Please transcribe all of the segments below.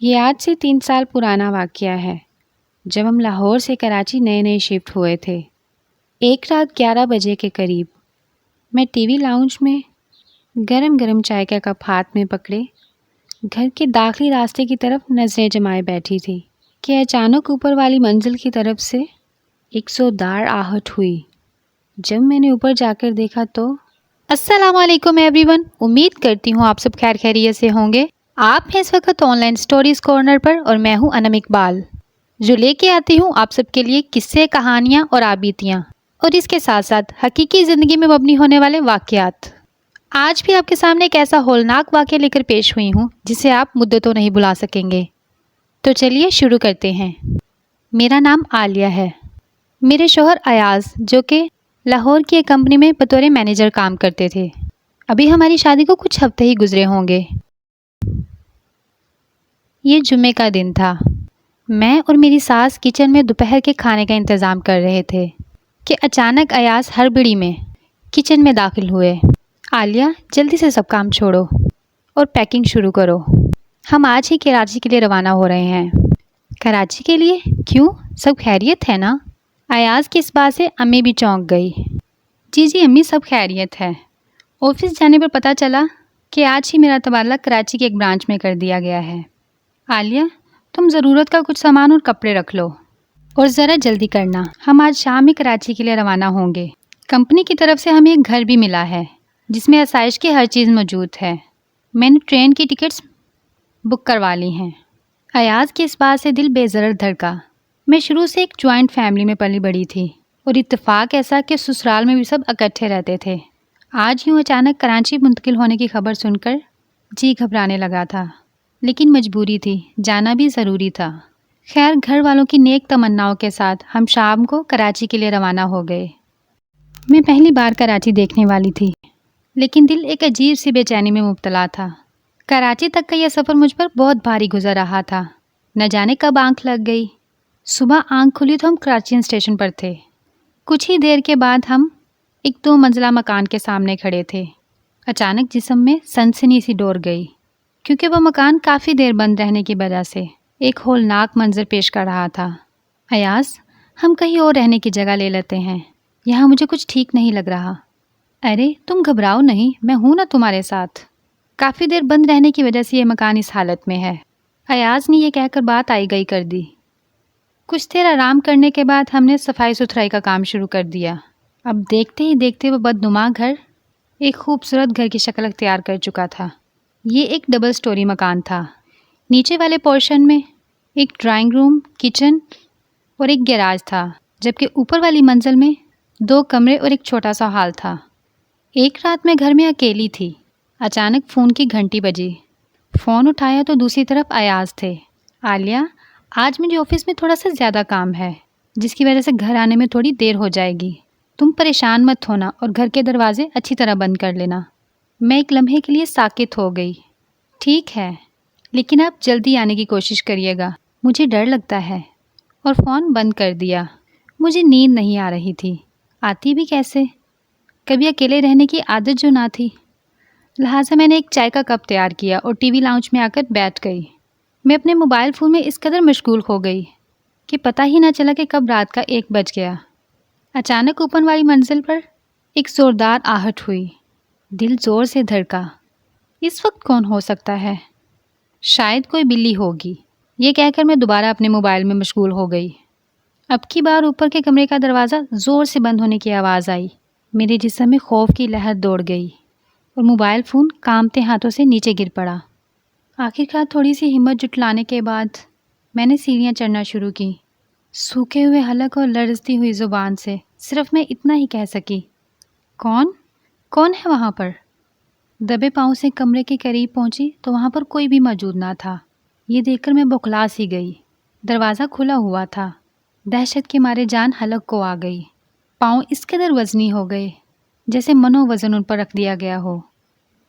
یہ آج سے 3 سال پرانا واقعہ ہے جب ہم لاہور سے کراچی نئے شفٹ ہوئے تھے۔ ایک رات 11 بجے کے قریب میں ٹی وی لاؤنج میں گرم چائے کا کپ ہاتھ میں پکڑے گھر کے داخلی راستے کی طرف نظریں جمائے بیٹھی تھی کہ اچانک اوپر والی منزل کی طرف سے ایک زوردار آہٹ ہوئی۔ جب میں نے اوپر جا کر دیکھا تو السلام علیکم ایوری ون، امید کرتی ہوں آپ سب خیر خیریت سے ہوں گے۔ آپ ہیں اس وقت آن لائن سٹوریز کارنر پر اور میں ہوں انم اقبال، جو لے کے آتی ہوں آپ سب کے لیے قصے، کہانیاں اور آبیتیاں، اور اس کے ساتھ ساتھ حقیقی زندگی میں مبنی ہونے والے واقعات۔ آج بھی آپ کے سامنے ایک ایسا ہولناک واقعہ لے کر پیش ہوئی ہوں جسے آپ مدتوں نہیں بھلا سکیں گے۔ تو چلیے شروع کرتے ہیں۔ میرا نام عالیہ ہے۔ میرے شوہر ایاز جو کہ لاہور کی ایک کمپنی میں بطور مینیجر کام کرتے تھے۔ ابھی ہماری شادی کو کچھ ہفتے ہی گزرے ہوں گے۔ یہ جمعے کا دن تھا۔ میں اور میری ساس کچن میں دوپہر کے کھانے کا انتظام کر رہے تھے کہ اچانک ایاز ہڑبڑی میں کچن میں داخل ہوئے۔ عالیہ، جلدی سے سب کام چھوڑو اور پیکنگ شروع کرو، ہم آج ہی کراچی کے لیے روانہ ہو رہے ہیں۔ کراچی کے لیے؟ کیوں؟ سب خیریت ہے نا؟ ایاز کی اس بات سے امی بھی چونک گئی۔ جی امی، سب خیریت ہے۔ آفس جانے پر پتہ چلا کہ آج ہی میرا تبادلہ کراچی کے ایک برانچ میں کر دیا گیا ہے۔ عالیہ، تم ضرورت کا کچھ سامان اور کپڑے رکھ لو اور ذرا جلدی کرنا، ہم آج شام ہی کراچی کے لیے روانہ ہوں گے۔ کمپنی کی طرف سے ہمیں ایک گھر بھی ملا ہے جس میں آسائش کی ہر چیز موجود ہے۔ میں نے ٹرین کی ٹکٹس بک کروا لی ہیں۔ ایاز کی اس بات سے دل بے ضرر دھڑکا۔ میں شروع سے ایک جوائنٹ فیملی میں پلی بڑھی تھی اور اتفاق ایسا کہ سسرال میں بھی سب اکٹھے رہتے تھے۔ آج یوں اچانک کراچی منتقل ہونے کی خبر سن کر جی گھبرانے لگا تھا، لیکن مجبوری تھی، جانا بھی ضروری تھا۔ خیر، گھر والوں کی نیک تمناؤں کے ساتھ ہم شام کو کراچی کے لیے روانہ ہو گئے۔ میں پہلی بار کراچی دیکھنے والی تھی، لیکن دل ایک عجیب سی بے چینی میں مبتلا تھا۔ کراچی تک کا یہ سفر مجھ پر بہت بھاری گزر رہا تھا، نہ جانے کب آنکھ لگ گئی۔ صبح آنکھ کھلی تو ہم کراچی اسٹیشن پر تھے۔ کچھ ہی دیر کے بعد ہم ایک 2 منزلہ مکان کے سامنے کھڑے تھے۔ اچانک جسم میں سنسنی سی ڈور گئی، کیونکہ وہ مکان کافی دیر بند رہنے کی وجہ سے ایک ہولناک منظر پیش کر رہا تھا۔ ایاز، ہم کہیں اور رہنے کی جگہ لے لیتے ہیں، یہاں مجھے کچھ ٹھیک نہیں لگ رہا۔ ارے تم گھبراؤ نہیں، میں ہوں نا تمہارے ساتھ۔ کافی دیر بند رہنے کی وجہ سے یہ مکان اس حالت میں ہے۔ ایاز نے یہ کہہ کر بات آئی گئی کر دی۔ کچھ دیر آرام کرنے کے بعد ہم نے صفائی ستھرائی کا کام شروع کر دیا۔ اب دیکھتے ہی دیکھتے وہ بدنما گھر ایک خوبصورت گھر کی شکل اختیار کر چکا تھا۔ یہ ایک ڈبل سٹوری مکان تھا۔ نیچے والے پورشن میں ایک ڈرائنگ روم، کچن اور ایک گیراج تھا، جبکہ اوپر والی منزل میں 2 کمرے اور ایک چھوٹا سا ہال تھا۔ ایک رات میں گھر میں اکیلی تھی۔ اچانک فون کی گھنٹی بجی۔ فون اٹھایا تو دوسری طرف ایاز تھے۔ عالیہ، آج مجھے آفس میں تھوڑا سا زیادہ کام ہے، جس کی وجہ سے گھر آنے میں تھوڑی دیر ہو جائے گی۔ تم پریشان مت ہونا اور گھر کے دروازے اچھی طرح بند کر لینا۔ میں ایک لمحے کے لیے ساکت ہو گئی۔ ٹھیک ہے، لیکن آپ جلدی آنے کی کوشش کریے گا، مجھے ڈر لگتا ہے۔ اور فون بند کر دیا۔ مجھے نیند نہیں آ رہی تھی، آتی بھی کیسے؟ کبھی اکیلے رہنے کی عادت جو نہ تھی، لہٰذا میں نے ایک چائے کا کپ تیار کیا اور ٹی وی لاؤنج میں آ کر بیٹھ گئی۔ میں اپنے موبائل فون میں اس قدر مشغول ہو گئی کہ پتہ ہی نہ چلا کہ کب رات کا 1 بج گیا۔ اچانک اوپر والی منزل پر ایک زوردار آہٹ ہوئی۔ دل زور سے دھڑکا۔ اس وقت کون ہو سکتا ہے؟ شاید کوئی بلی ہوگی، یہ کہہ کر میں دوبارہ اپنے موبائل میں مشغول ہو گئی۔ اب کی بار اوپر کے کمرے کا دروازہ زور سے بند ہونے کی آواز آئی۔ میرے جسم میں خوف کی لہر دوڑ گئی اور موبائل فون کانپتے ہاتھوں سے نیچے گر پڑا۔ آخرکار تھوڑی سی ہمت جٹلانے کے بعد میں نے سیڑھیاں چڑھنا شروع کی۔ سوکھے ہوئے حلق اور لرزتی ہوئی زبان سے صرف میں اتنا ہی کہہ سکی، کون ہے وہاں پر؟ دبے پاؤں سے کمرے کے قریب پہنچی تو وہاں پر کوئی بھی موجود نہ تھا۔ یہ دیکھ کر میں بوکھلا سی گئی۔ دروازہ کھلا ہوا تھا۔ دہشت کے مارے جان حلق کو آ گئی۔ پاؤں اس قدر وزنی ہو گئے جیسے منو وزن ان پر رکھ دیا گیا ہو۔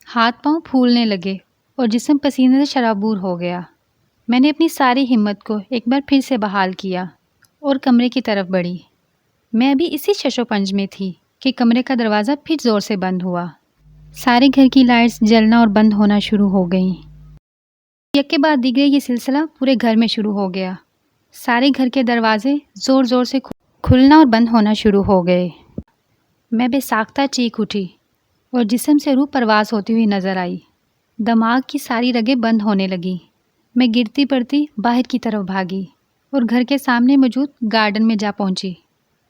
ہاتھ پاؤں پھولنے لگے اور جسم پسینے سے شرابور ہو گیا۔ میں نے اپنی ساری ہمت کو ایک بار پھر سے بحال کیا اور کمرے کی طرف بڑھی۔ میں ابھی اسی شش و پنج میں تھی کہ کمرے کا دروازہ پھر زور سے بند ہوا۔ سارے گھر کی لائٹس جلنا اور بند ہونا شروع ہو گئیں۔ یک کے بعد دیگرے یہ سلسلہ پورے گھر میں شروع ہو گیا۔ سارے گھر کے دروازے زور زور سے کھلنا اور بند ہونا شروع ہو گئے۔ میں بے ساختہ چیخ اٹھی اور جسم سے روح پرواز ہوتی ہوئی نظر آئی۔ دماغ کی ساری رگیں بند ہونے لگیں۔ میں گرتی پڑتی باہر کی طرف بھاگی اور گھر کے سامنے موجود گارڈن میں جا پہنچی۔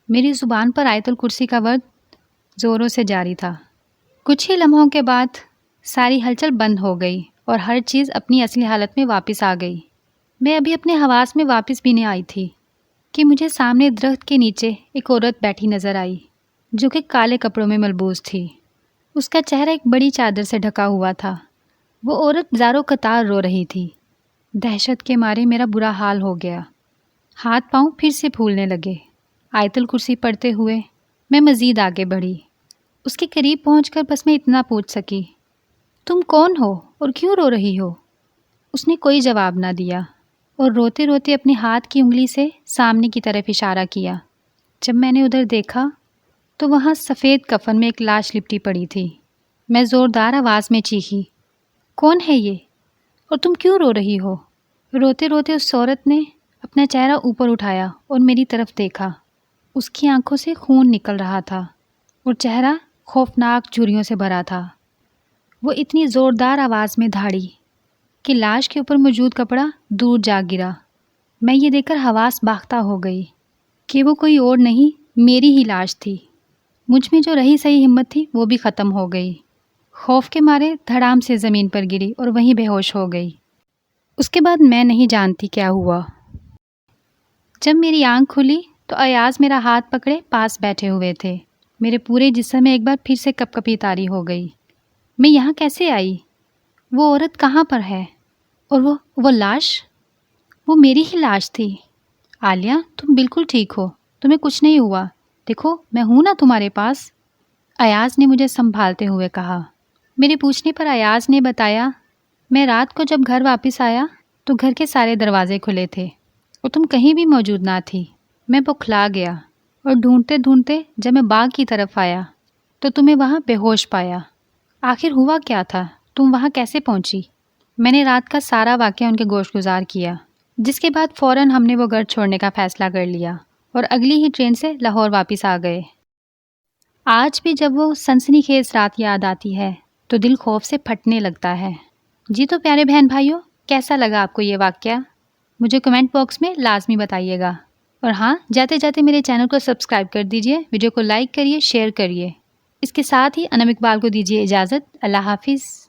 میری زبان پر آیت الکرسی کا ورد زوروں سے جاری تھا۔ کچھ ہی لمحوں کے بعد ساری ہلچل بند ہو گئی اور ہر چیز اپنی اصلی حالت میں واپس آ گئی۔ میں ابھی اپنے حواس میں واپس بھی نہیں آئی تھی کہ مجھے سامنے درخت کے نیچے ایک عورت بیٹھی نظر آئی جو کہ کالے کپڑوں میں ملبوس تھی۔ اس کا چہرہ ایک بڑی چادر سے ڈھکا ہوا تھا۔ وہ عورت زاروں قطار رو رہی تھی۔ دہشت کے مارے میرا برا حال ہو گیا۔ ہاتھ پاؤں پھر سے پھولنے لگے۔ آیت الکرسی پڑھتے ہوئے میں مزید آگے بڑھی۔ اس کے قریب پہنچ کر بس میں اتنا پوچھ سکی، تم کون ہو اور کیوں رو رہی ہو؟ اس نے کوئی جواب نہ دیا اور روتے روتے اپنے ہاتھ کی انگلی سے سامنے کی طرف اشارہ کیا۔ جب میں نے ادھر دیکھا تو وہاں سفید کفن میں ایک لاش لپٹی پڑی تھی۔ میں زوردار آواز میں چیخی، کون ہے یہ اور تم کیوں رو رہی ہو؟ روتے روتے اس عورت نے اپنا چہرہ اوپر اٹھایا اور میری طرف دیکھا۔ اس کی آنکھوں سے خون نکل رہا تھا اور چہرہ خوفناک جھریوں سے بھرا تھا۔ وہ اتنی زوردار آواز میں دھاڑی کہ لاش کے اوپر موجود کپڑا دور جا گرا۔ میں یہ دیکھ کر حواس باختہ ہو گئی کہ وہ کوئی اور نہیں، میری ہی لاش تھی۔ مجھ میں جو رہی صحیح ہمت تھی وہ بھی ختم ہو گئی۔ خوف کے مارے دھڑام سے زمین پر گری اور وہیں بے ہوش ہو گئی۔ اس کے بعد میں نہیں جانتی کیا ہوا۔ جب میری آنکھ کھلی تو ایاز میرا ہاتھ پکڑے پاس بیٹھے ہوئے تھے۔ میرے پورے جسم میں ایک بار پھر سے کپ کپی طاری ہو گئی۔ میں یہاں کیسے آئی؟ وہ عورت کہاں پر ہے؟ اور وہ لاش؟ وہ میری ہی لاش تھی۔ عالیہ، تم بالکل ٹھیک ہو، تمہیں کچھ نہیں ہوا، دیکھو میں ہوں نا تمہارے پاس، ایاز نے مجھے سنبھالتے ہوئے کہا۔ میرے پوچھنے پر ایاز نے بتایا، میں رات کو جب گھر واپس آیا تو گھر کے سارے دروازے کھلے تھے اور تم کہیں بھی موجود نہ تھی۔ میں بوکھلا گیا اور ڈھونڈتے ڈھونڈتے جب میں باغ کی طرف آیا تو تمہیں وہاں بے ہوش پایا۔ آخر ہوا کیا تھا؟ تم وہاں کیسے پہنچی؟ میں نے رات کا سارا واقعہ ان کے گوش گزار کیا، جس کے بعد فوراً ہم نے وہ گھر چھوڑنے کا فیصلہ کر لیا اور اگلی ہی ٹرین سے لاہور واپس آ گئے۔ آج بھی جب وہ سنسنی خیز رات یاد آتی ہے تو دل خوف سے پھٹنے لگتا ہے۔ جی تو پیارے بہن بھائیوں، کیسا لگا آپ کو یہ واقعہ؟ مجھے کمنٹ باکس میں لازمی بتائیے گا، اور ہاں، جاتے جاتے میرے چینل کو سبسکرائب کر دیجئے، ویڈیو کو لائک کریے، شیئر کریے۔ اس کے ساتھ ہی انم اقبال کو دیجیے اجازت۔ اللہ حافظ۔